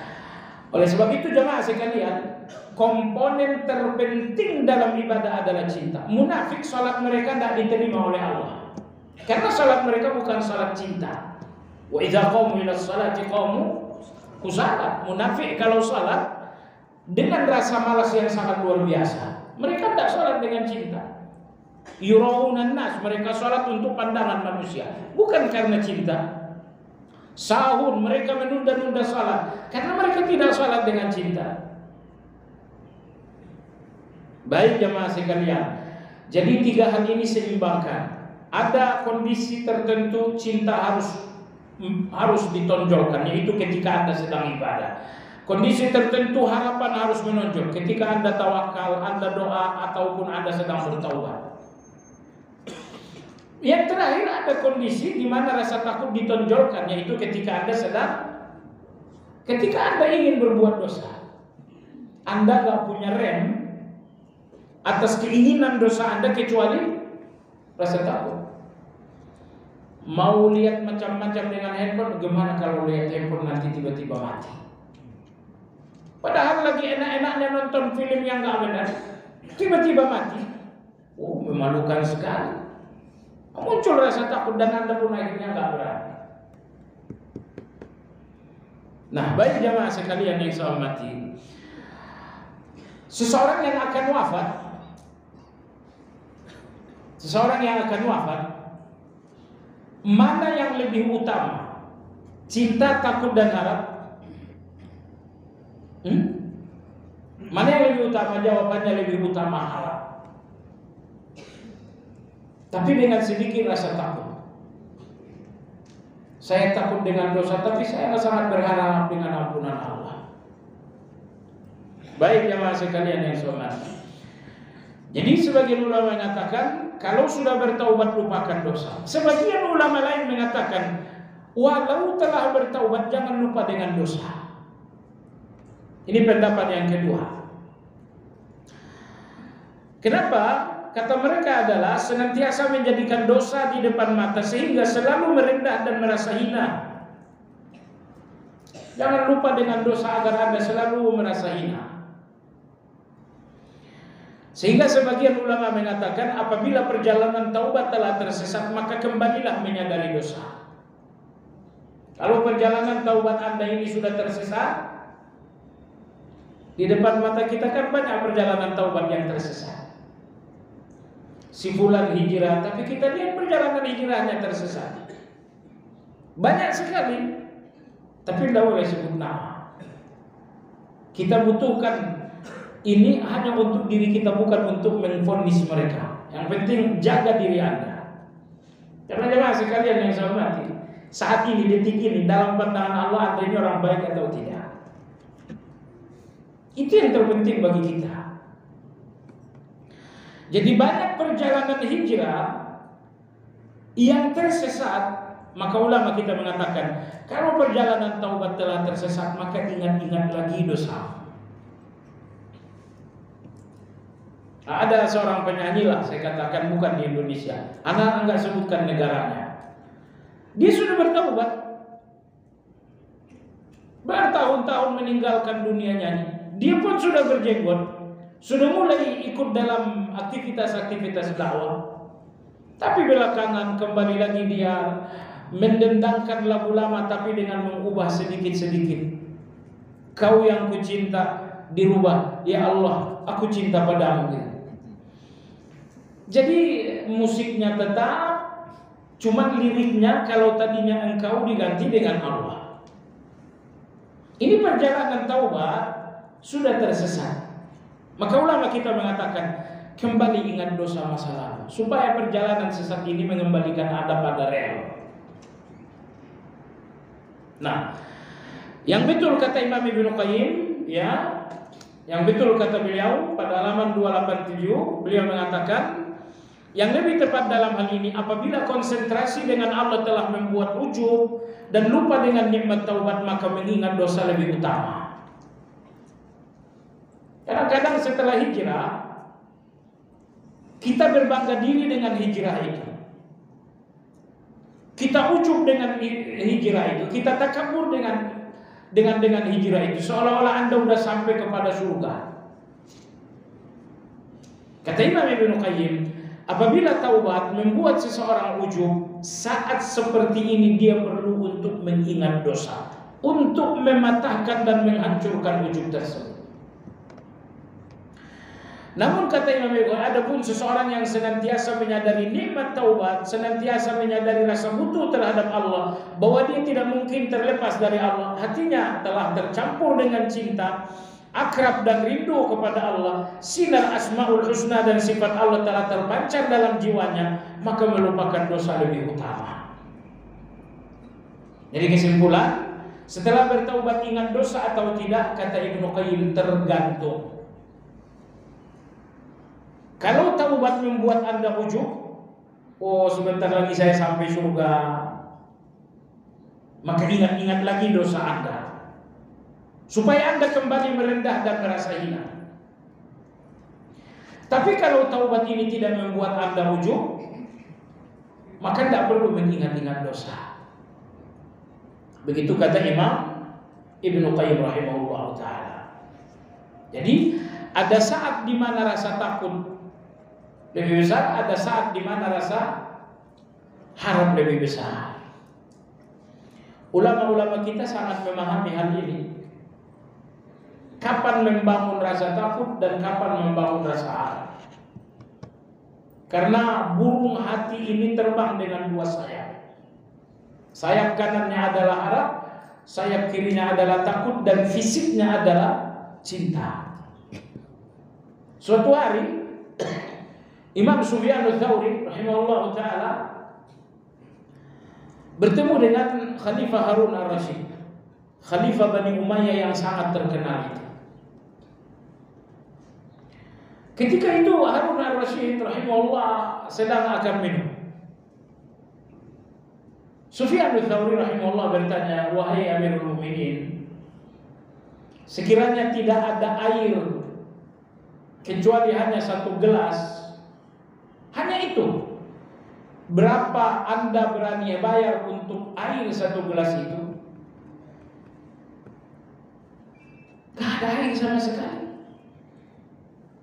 Oleh sebab itu jemaah sekalian, komponen terpenting dalam ibadah adalah cinta. Munafik salat mereka tidak diterima oleh Allah. Karena salat mereka bukan salat cinta. Wa idza qamu ila sholati qamu kusala. Munafik kalau salat dengan rasa malas yang sangat luar biasa. Mereka tidak salat dengan cinta. Yuraunan nas, mereka salat untuk pandangan manusia, bukan karena cinta. Sahur, mereka menunda-nunda salat karena mereka tidak salat dengan cinta. Baik jemaah sekalian, jadi 3 hal ini seimbangkan. Ada kondisi tertentu cinta harus ditonjolkan, yaitu ketika Anda sedang ibadah. Kondisi tertentu harapan harus menonjol ketika Anda tawakal, Anda doa, ataupun Anda sedang bertaubat. Yang terakhir ada kondisi di mana rasa takut ditonjolkan, yaitu ketika Anda ingin berbuat dosa. Anda gak punya rem atas keinginan dosa Anda kecuali rasa takut. Mau lihat macam-macam dengan handphone, gimana kalau lihat handphone nanti tiba-tiba mati? Padahal lagi enak-enaknya nonton film yang gak benar, tiba-tiba mati. Memalukan sekali. Muncul rasa takut dan Anda pun akhirnya gak berani. Nah, baik jamaah sekalian yang saya hormati, seseorang yang akan wafat, mana yang lebih utama? Cinta, takut, dan harap? Mana yang lebih utama? Jawabannya lebih utama harap. Tapi dengan sedikit rasa takut. Saya takut dengan dosa, tapi saya sangat berharap dengan ampunan Allah. Baik jemaah sekalian yang saya hormati. Jadi sebagian ulama mengatakan kalau sudah bertaubat lupakan dosa. Sebagian ulama lain mengatakan walau telah bertaubat jangan lupa dengan dosa. Ini pendapat yang kedua. Kenapa? Kata mereka adalah senantiasa menjadikan dosa di depan mata sehingga selalu merendah dan merasa hina. Jangan lupa dengan dosa agar Anda selalu merasa hina. Sehingga sebagian ulama mengatakan apabila perjalanan taubat telah tersesat maka kembalilah menyadari dosa. Kalau perjalanan taubat Anda ini sudah tersesat, di depan mata kita kan banyak perjalanan taubat yang tersesat. si fulan hijrah, tapi kita lihat perjalanan hijrahnya tersesat. Banyak sekali, tapi tidak boleh sebut nama. Kita butuhkan ini hanya untuk diri kita, bukan untuk menvonis mereka. Yang penting jaga diri Anda. Karena jemaah sekalian yang saya hormati, saat ini, detik ini, dalam pandangan Allah Anda ini orang baik atau tidak, itu yang terpenting bagi kita. Jadi banyak perjalanan hijrah yang tersesat. Maka ulama kita mengatakan, kalau perjalanan taubat telah tersesat, maka ingat-ingat lagi dosa. Ada seorang penyanyi lah, saya katakan bukan di Indonesia, anak enggak sebutkan negaranya. Dia sudah bertaubat, bertahun-tahun meninggalkan dunia nyanyi. Dia pun sudah berjenggot, sudah mulai ikut dalam aktivitas-aktivitas dakwah. Tapi belakangan kembali lagi dia mendendangkan lagu lama, tapi dengan mengubah sedikit-sedikit. Kau yang kucinta dirubah, ya Allah, aku cinta padamu. Jadi musiknya tetap, cuma liriknya kalau tadinya engkau diganti dengan Allah. Ini perjalanan taubat sudah tersesat. Maka ulama kita mengatakan, kembali ingat dosa masa lalu, supaya perjalanan sesat ini mengembalikan Anda pada rel. Nah, yang betul kata Imam Ibnu Qayyim, ya, yang betul kata beliau pada halaman 287, beliau mengatakan, yang lebih tepat dalam hal ini, apabila konsentrasi dengan Allah telah membuat ujub dan lupa dengan nikmat taubat, maka mengingat dosa lebih utama. Kadang-kadang setelah hijrah, kita berbangga diri dengan hijrah itu. Kita ujub dengan hijrah itu, kita takabur dengan hijrah itu, seolah-olah Anda sudah sampai kepada surga. Kata Imam Ibnu Qayyim, apabila taubat membuat seseorang ujub, saat seperti ini dia perlu untuk mengingat dosa, untuk mematahkan dan menghancurkan ujub tersebut. Namun kata Imam Ibnu, adapun seseorang yang senantiasa menyadari nikmat taubat, senantiasa menyadari rasa butuh terhadap Allah, bahwa dia tidak mungkin terlepas dari Allah, hatinya telah tercampur dengan cinta, akrab dan rindu kepada Allah, sinar asmaul husna dan sifat Allah telah terpancar dalam jiwanya, maka melupakan dosa lebih utama. Jadi kesimpulan, setelah bertaubat ingat dosa atau tidak, kata Ibnu Qayyim, tergantung. Kalau taubat membuat Anda ujub, oh sebentar lagi saya sampai surga, maka ingat-ingat lagi dosa Anda, supaya Anda kembali merendah dan merasa hina. Tapi kalau taubat ini tidak membuat Anda ujub, maka tidak perlu mengingat-ingat dosa. Begitu kata Imam Ibnu Qayyim rahimahullah ta'ala. Jadi ada saat di mana rasa takut lebih besar, ada saat di mana rasa harap lebih besar. Ulama-ulama kita sangat memahami hal ini. Kapan membangun rasa takut dan kapan membangun rasa harap. Karena burung hati ini terbang dengan dua sayap. Sayap kanannya adalah harap, sayap kirinya adalah takut, dan fisiknya adalah cinta. Suatu hari Imam Sufyan Ats-Tsauri rahimahullah ta'ala bertemu dengan Khalifah Harun Ar-Rasyid, Khalifah Bani Umayyah yang sangat terkenal itu. Ketika itu Harun Ar-Rasyid rahimahullah sedang akan minum. Sufyan Ats-Tsauri rahimahullah bertanya, wahai Amirul Mukminin, sekiranya tidak ada air kecuali hanya satu gelas, hanya itu, berapa Anda berani bayar untuk air satu gelas itu? Gak ada air sama sekali.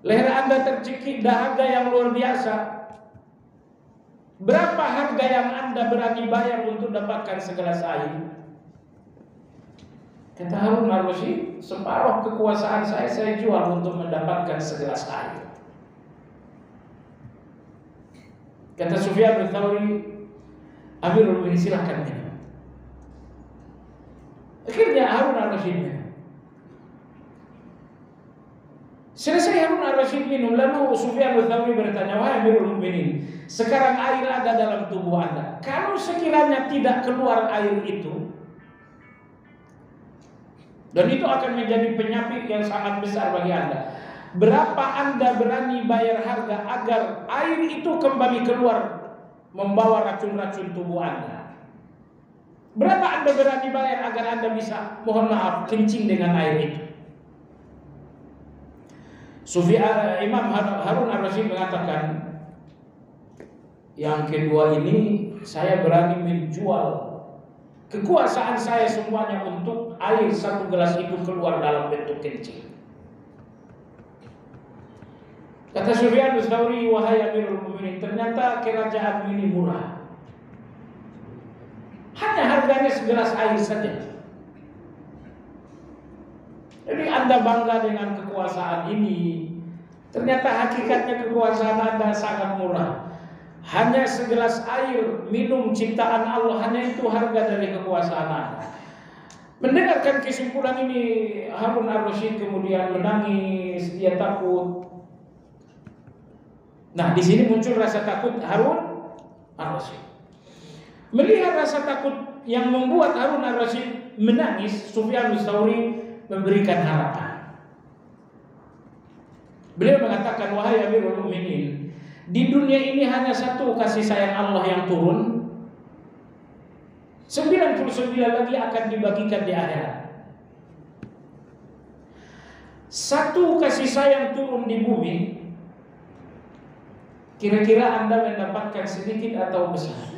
Leher Anda tercekik dahaga yang luar biasa. Berapa harga yang Anda berani bayar untuk dapatkan segelas air? Kata Harun Ar-Rasyid, separuh kekuasaan saya jual untuk mendapatkan segelas air. Kata Sufyan Ats-Tsauri, Amirul Mukminin silahkan minum. Akhirnya Harun Ar-Rasyid minum. Selesai Harun Ar-Rasyid minum, lalu Sufyan Ats-Tsauri bertanya, wahai Amirul Mukminin, sekarang air ada dalam tubuh Anda. Kalau sekiranya tidak keluar air itu, dan itu akan menjadi penyakit yang sangat besar bagi Anda, berapa Anda berani bayar harga agar air itu kembali keluar membawa racun-racun tubuh Anda? Berapa Anda berani bayar agar Anda bisa, mohon maaf, kencing dengan air itu? Imam Harun Ar-Rasyid mengatakan, yang kedua ini saya berani menjual kekuasaan saya semuanya untuk air satu gelas itu keluar dalam bentuk kencing. Kata Sufyan Ats-Tsauri, wahai Amirul Mukminin, ternyata kerajaan ini murah. Hanya harganya segelas air saja. Jadi Anda bangga dengan kekuasaan ini, ternyata hakikatnya kekuasaan Anda sangat murah. Hanya segelas air minum ciptaan Allah, hanya itu harga dari kekuasaan Anda. Mendengarkan kesimpulan ini, Harun Ar-Rasyid kemudian menangis, dia takut. Nah, di sini muncul rasa takut Harun Ar-Rasyid. Melihat rasa takut yang membuat Harun Ar-Rasyid menangis, Sufyan Ats-Tsauri memberikan harapan. Beliau mengatakan, wahai Amirul Mukminin, di dunia ini hanya satu kasih sayang Allah yang turun, 99 lagi akan dibagikan di akhirat. Satu kasih sayang turun di bumi, kira-kira Anda mendapatkan sedikit atau besar?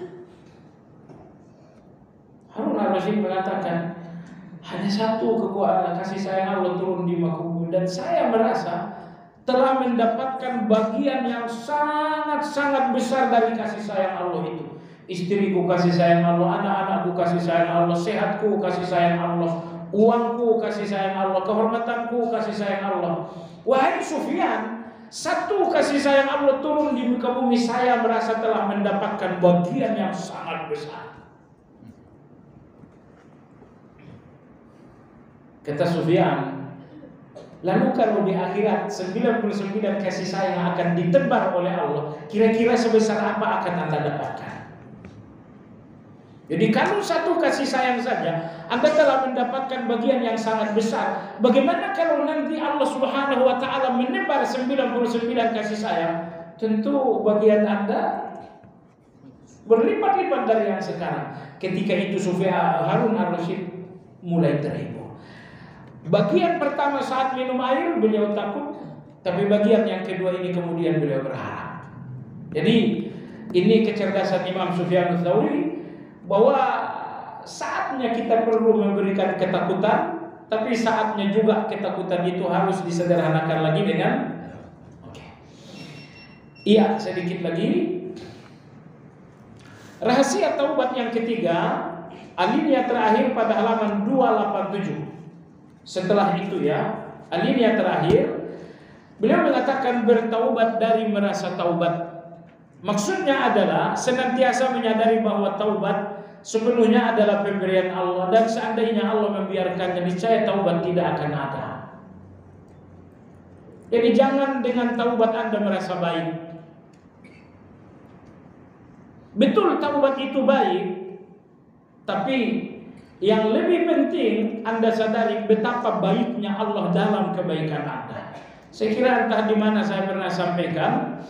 Harun Ar-Rasyid mengatakan, hanya satu kasih sayang Allah turun di muka bumi, dan saya merasa telah mendapatkan bagian yang sangat-sangat besar dari kasih sayang Allah itu. Istriku kasih sayang Allah, anak-anakku kasih sayang Allah, sehatku kasih sayang Allah, uangku kasih sayang Allah, kehormatanku kasih sayang Allah. Wahai Sufyan, satu kasih sayang Allah turun di muka bumi, saya merasa telah mendapatkan bagian yang sangat besar. Kata Sufyan, lalu kalau di akhirat 99 kasih sayang akan ditebar oleh Allah, kira-kira sebesar apa akan Anda dapatkan? Jadi kalau satu kasih sayang saja Anda telah mendapatkan bagian yang sangat besar, bagaimana kalau nanti Allah Subhanahu wa taala menebar 99 kasih sayang? Tentu bagian Anda berlipat-lipat dari yang sekarang. Ketika itu Harun Ar-Rasyid mulai terhibur. Bagian pertama saat minum air beliau takut, tapi bagian yang kedua ini kemudian beliau berharap. Jadi ini kecerdasan Imam Sufyan Ats-Tsauri, bahwa saatnya kita perlu memberikan ketakutan, tapi saatnya juga ketakutan itu harus disederhanakan lagi dengan iya, sedikit lagi. Rahasia taubat yang ketiga, alinea terakhir pada halaman 287. Setelah itu ya, alinea terakhir, beliau mengatakan bertaubat dari merasa taubat. Maksudnya adalah senantiasa menyadari bahwa taubat sepenuhnya adalah pemberian Allah, dan seandainya Allah membiarkannya, niscaya taubat tidak akan ada. Jadi jangan dengan taubat Anda merasa baik. Betul taubat itu baik, tapi yang lebih penting Anda sadari betapa baiknya Allah dalam kebaikan Anda. Saya kira entah di mana saya pernah sampaikan,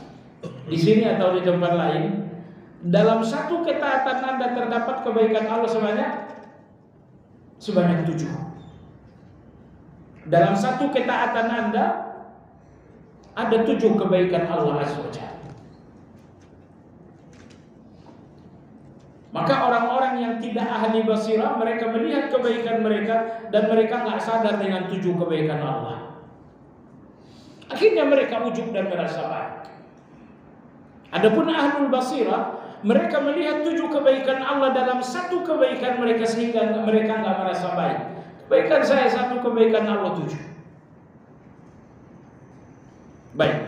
di sini atau di tempat lain, dalam satu ketaatan Anda terdapat kebaikan Allah sebanyak 7. Dalam satu ketaatan Anda ada 7 kebaikan Allah Azza wa Jalla. Maka orang-orang yang tidak ahli basirah, mereka melihat kebaikan mereka dan mereka nggak sadar dengan 7 kebaikan Allah. Akhirnya mereka ujub dan merasa baik. Adapun ahlul basirah, mereka melihat 7 kebaikan Allah dalam satu kebaikan mereka sehingga mereka nggak merasa baik. Kebaikan saya 1, kebaikan Allah 7. Baik.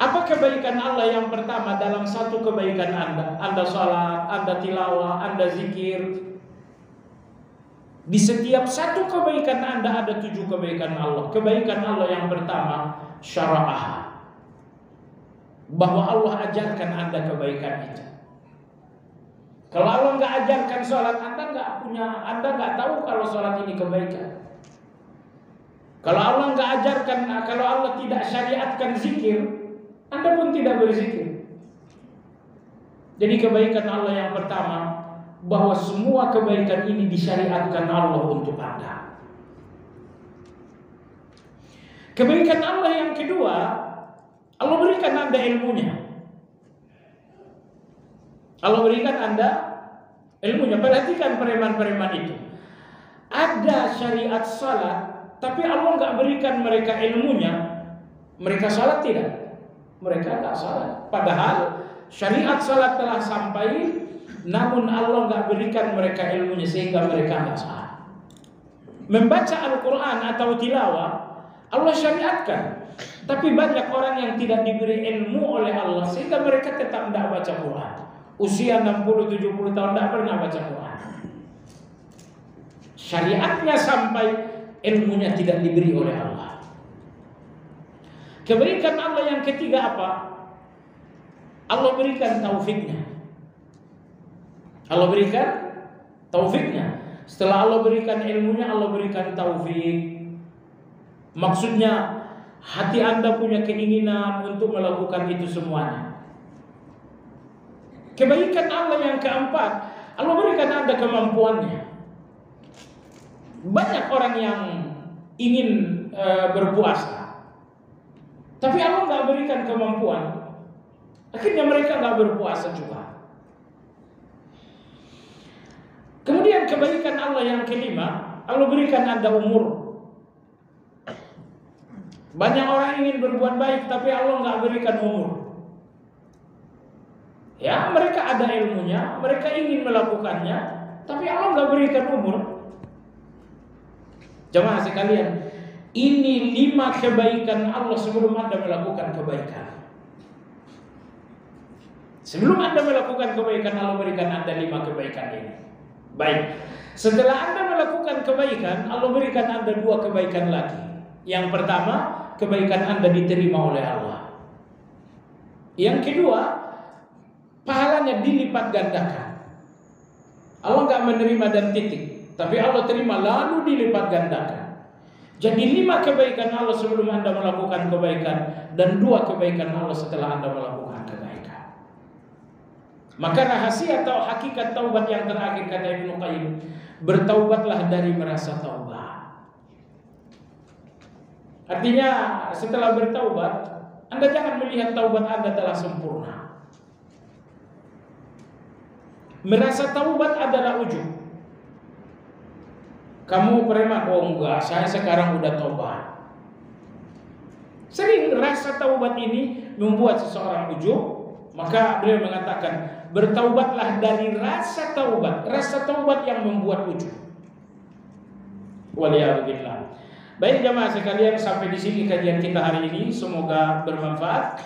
Apa kebaikan Allah yang pertama dalam satu kebaikan Anda? Anda salat, Anda tilawah, Anda zikir. Di setiap satu kebaikan Anda ada 7 kebaikan Allah. Kebaikan Allah yang pertama, syara'ah. Bahwa Allah ajarkan Anda kebaikan itu. Kalau Allah nggak ajarkan sholat, Anda nggak tahu kalau sholat ini kebaikan. Kalau Allah nggak ajarkan, kalau Allah tidak syariatkan zikir, Anda pun tidak berzikir. Jadi kebaikan Allah yang pertama, bahwa semua kebaikan ini disyariatkan Allah untuk Anda. Kebaikan Allah yang kedua, Allah berikan Anda ilmunya. Allah berikan Anda ilmunya. Perhatikan preman-preman itu. Ada syariat salat, tapi Allah nggak berikan mereka ilmunya. Mereka salat tidak? Mereka nggak salat. Padahal syariat salat telah sampai, namun Allah nggak berikan mereka ilmunya sehingga mereka nggak salat. Membaca Al-Quran atau tilawah Allah syariatkan, tapi banyak orang yang tidak diberi ilmu oleh Allah sehingga mereka tetap tidak baca Quran. Usia 60-70 tahun tidak pernah baca Quran. Syariatnya sampai, ilmunya tidak diberi oleh Allah. Kebaikan Allah yang ketiga apa? Allah berikan taufiknya. Allah berikan taufiknya. Setelah Allah berikan ilmunya, Allah berikan taufik. Maksudnya hati Anda punya keinginan untuk melakukan itu semuanya. Kebaikan Allah yang keempat, Allah berikan Anda kemampuannya. Banyak orang yang ingin berpuasa, tapi Allah nggak berikan kemampuan. Akhirnya mereka nggak berpuasa juga. Kemudian kebaikan Allah yang kelima, Allah berikan Anda umur. Banyak orang ingin berbuat baik, tapi Allah nggak berikan umur. Ya, mereka ada ilmunya, mereka ingin melakukannya, tapi Allah nggak berikan umur. Jemaah sekalian, ini 5 kebaikan Allah sebelum Anda melakukan kebaikan. Sebelum Anda melakukan kebaikan, Allah berikan Anda 5 kebaikan ini. Baik, setelah Anda melakukan kebaikan, Allah berikan Anda 2 kebaikan lagi. Yang pertama, kebaikan Anda diterima oleh Allah. Yang kedua, pahalanya dilipat gandakan. Allah nggak menerima dan titik, tapi Allah terima lalu dilipat gandakan. Jadi 5 kebaikan Allah sebelum Anda melakukan kebaikan, dan 2 kebaikan Allah setelah Anda melakukan kebaikan. Maka rahasia atau hakikat taubat yang terakhir kata Ibnu Qayyim, bertaubatlah dari merasa taubat. Artinya setelah bertaubat, Anda jangan melihat taubat Anda telah sempurna. Merasa taubat adalah ujub. Kamu preman, oh enggak, saya sekarang udah taubat. Sering rasa taubat ini membuat seseorang ujub. Maka beliau mengatakan, bertaubatlah dari rasa taubat yang membuat ujub. Waliyahudillah. Baik jemaah sekalian, sampai di sini kajian kita hari ini. Semoga bermanfaat.